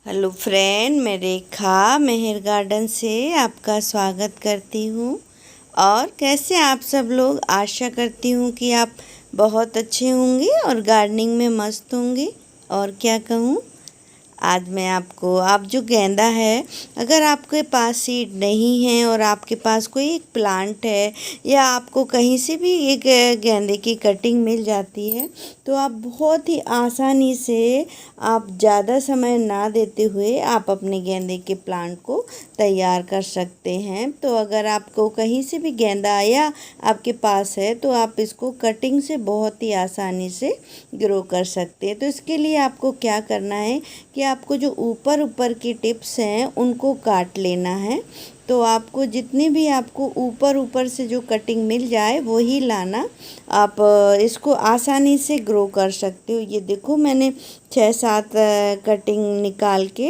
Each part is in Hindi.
हेलो फ्रेंड, मैं रेखा मेहर गार्डन से आपका स्वागत करती हूँ। और कैसे आप सब लोग? आशा करती हूँ कि आप बहुत अच्छे होंगे और गार्डनिंग में मस्त होंगे। और क्या कहूँ, आज मैं आपको जो गेंदा है, अगर आपके पास सीड नहीं है और आपके पास कोई एक प्लांट है या आपको कहीं से भी एक गेंदे की कटिंग मिल जाती है, तो आप बहुत ही आसानी से, आप ज़्यादा समय ना देते हुए आप अपने गेंदे के प्लांट को तैयार कर सकते हैं। तो अगर आपको कहीं से भी गेंदा आया आपके पास है, तो आप इसको कटिंग से बहुत ही आसानी से ग्रो कर सकते हैं। तो इसके लिए आपको क्या करना है कि आपको जो ऊपर ऊपर की टिप्स हैं उनको काट लेना है। तो आपको जितनी भी आपको ऊपर ऊपर से जो कटिंग मिल जाए वही लाना। आप इसको आसानी से ग्रो कर सकते हो। ये देखो, मैंने 6-7 कटिंग निकाल के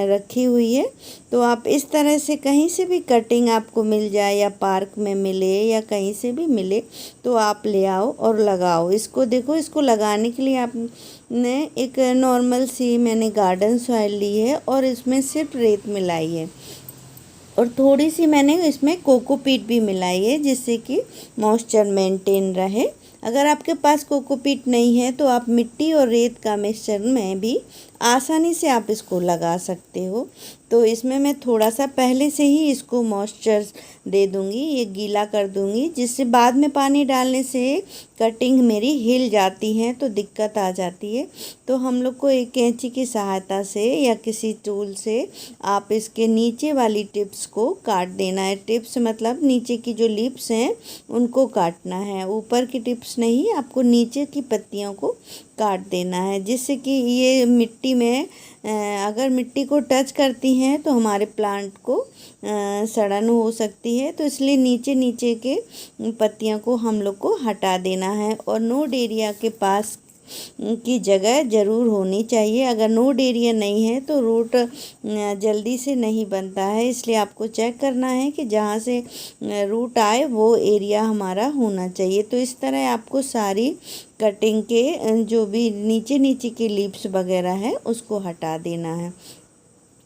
रखी हुई है। तो आप इस तरह से कहीं से भी कटिंग आपको मिल जाए, या पार्क में मिले या कहीं से भी मिले, तो आप ले आओ और लगाओ। इसको देखो, इसको लगाने के लिए आपने एक नॉर्मल सी मैंने गार्डन सॉइल ली है और इसमें सिर्फ रेत मिलाई है, और थोड़ी सी मैंने इसमें कोकोपीट भी मिलाई है, जिससे कि मॉइस्चर मेंटेन रहे। अगर आपके पास कोकोपीट नहीं है तो आप मिट्टी और रेत का मिक्सचर में भी आसानी से आप इसको लगा सकते हो। तो इसमें मैं थोड़ा सा पहले से ही इसको मॉइस्चर दे दूँगी, ये गीला कर दूँगी, जिससे बाद में पानी डालने से कटिंग मेरी हिल जाती है तो दिक्कत आ जाती है। तो हम लोग को एक कैंची की सहायता से या किसी टूल से आप इसके नीचे वाली टिप्स को काट देना है। टिप्स मतलब नीचे की जो लीव्स हैं उनको काटना है, ऊपर की टिप्स नहीं, आपको नीचे की पत्तियों को काट देना है, जिससे कि ये मिट्टी में अगर मिट्टी को टच करती हैं तो हमारे प्लांट को सड़न हो सकती है। तो इसलिए नीचे नीचे के पत्तियों को हम लोग को हटा देना है। और नोड एरिया के पास की जगह ज़रूर होनी चाहिए। अगर नोड एरिया नहीं है तो रूट जल्दी से नहीं बनता है, इसलिए आपको चेक करना है कि जहाँ से रूट आए वो एरिया हमारा होना चाहिए। तो इस तरह आपको सारी कटिंग के जो भी नीचे नीचे की लीव्स वगैरह है उसको हटा देना है।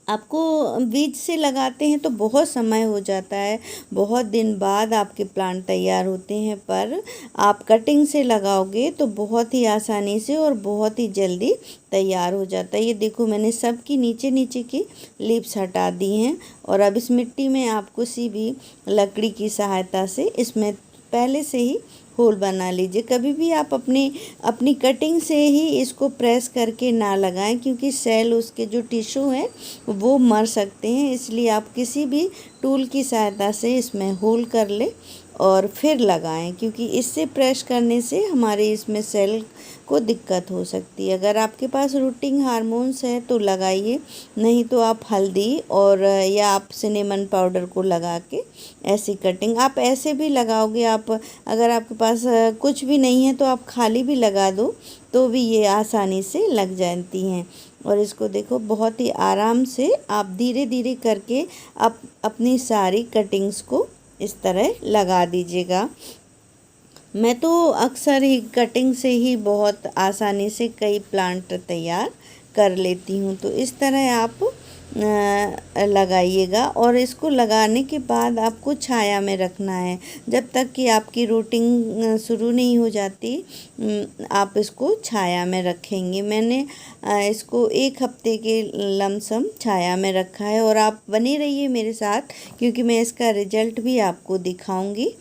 आपको बीज से लगाते हैं तो बहुत समय हो जाता है, बहुत दिन बाद आपके प्लांट तैयार होते हैं, पर आप कटिंग से लगाओगे तो बहुत ही आसानी से और बहुत ही जल्दी तैयार हो जाता है। ये देखो, मैंने सब की नीचे नीचे की लीव्स हटा दी हैं। और अब इस मिट्टी में आप किसी भी लकड़ी की सहायता से इसमें पहले से ही होल बना लीजिए। कभी भी आप अपनी कटिंग से ही इसको प्रेस करके ना लगाएं, क्योंकि सेल, उसके जो टिश्यू हैं वो मर सकते हैं। इसलिए आप किसी भी टूल की सहायता से इसमें होल कर ले और फिर लगाएं, क्योंकि इससे प्रेस करने से हमारे इसमें सेल को दिक्कत हो सकती है। अगर आपके पास रूटिंग हार्मोन्स है तो लगाइए, नहीं तो आप हल्दी और या आप सिनेमन पाउडर को लगा के ऐसी कटिंग आप ऐसे भी लगाओगे। आप अगर आपके पास कुछ भी नहीं है तो आप खाली भी लगा दो, तो भी ये आसानी से लग जाती हैं। और इसको देखो, बहुत ही आराम से आप धीरे धीरे करके आप अपनी सारी कटिंग्स को इस तरह लगा दीजिएगा। मैं तो अक्सर ही कटिंग से ही बहुत आसानी से कई प्लांट तैयार कर लेती हूँ। तो इस तरह आप लगाइएगा, और इसको लगाने के बाद आपको छाया में रखना है जब तक कि आपकी रूटिंग शुरू नहीं हो जाती। आप इसको छाया में रखेंगे। मैंने इसको 1 हफ्ते के लमसम छाया में रखा है, और आप बने रहिए मेरे साथ, क्योंकि मैं इसका रिजल्ट भी आपको दिखाऊंगी।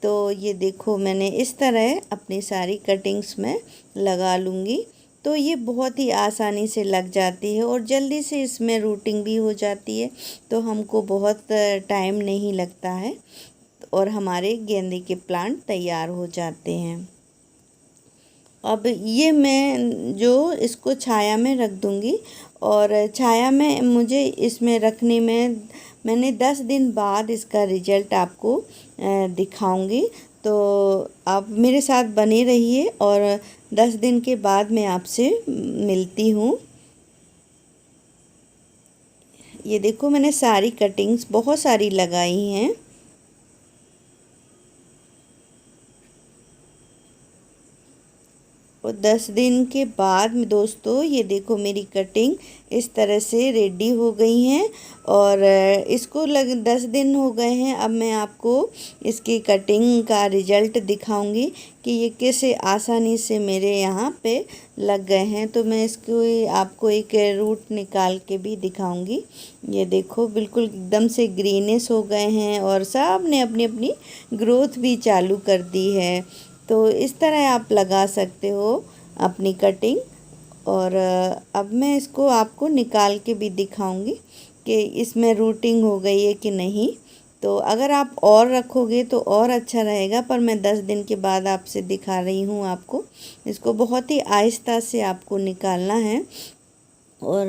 तो ये देखो, मैंने इस तरह अपनी सारी कटिंग्स में लगा लूँगी, तो ये बहुत ही आसानी से लग जाती है और जल्दी से इसमें रूटिंग भी हो जाती है। तो हमको बहुत टाइम नहीं लगता है और हमारे गेंदे के प्लांट तैयार हो जाते हैं। अब ये मैं जो इसको छाया में रख दूँगी, और छाया में मुझे इसमें रखने में मैंने 10 दिन बाद इसका रिजल्ट आपको दिखाऊंगी। तो आप मेरे साथ बने रहिए, और 10 दिन के बाद मैं आपसे मिलती हूँ। ये देखो, मैंने सारी कटिंग्स बहुत सारी लगाई हैं। और 10 दिन के बाद में दोस्तों ये देखो मेरी कटिंग इस तरह से रेडी हो गई हैं। और इसको 10 दिन हो गए हैं। अब मैं आपको इसकी कटिंग का रिज़ल्ट दिखाऊंगी कि ये कैसे आसानी से मेरे यहाँ पे लग गए हैं। तो मैं इसको आपको एक रूट निकाल के भी दिखाऊंगी। ये देखो बिल्कुल एकदम से ग्रीनिश हो गए हैं और सब ने अपनी अपनी ग्रोथ भी चालू कर दी है। तो इस तरह आप लगा सकते हो अपनी कटिंग। और अब मैं इसको आपको निकाल के भी दिखाऊंगी कि इसमें रूटिंग हो गई है कि नहीं। तो अगर आप और रखोगे तो और अच्छा रहेगा, पर मैं 10 दिन के बाद आपसे दिखा रही हूँ आपको। इसको बहुत ही आहिस्ता से आपको निकालना है और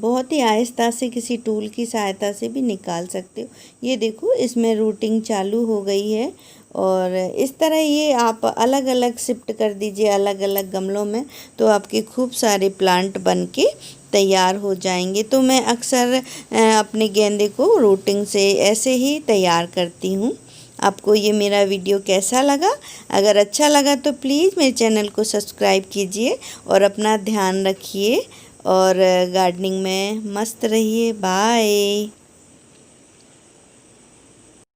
बहुत ही आहिस्ता से किसी टूल की सहायता से भी निकाल सकते हो। ये देखो इसमें रूटिंग चालू हो गई है। और इस तरह ये आप अलग अलग शिफ्ट कर दीजिए अलग अलग गमलों में, तो आपके खूब सारे प्लांट बन के तैयार हो जाएंगे। तो मैं अक्सर अपने गेंदे को रूटिंग से ऐसे ही तैयार करती हूँ। आपको ये मेरा वीडियो कैसा लगा? अगर अच्छा लगा तो प्लीज़ मेरे चैनल को सब्सक्राइब कीजिए और अपना ध्यान रखिए और गार्डनिंग में मस्त रहिए। बाय।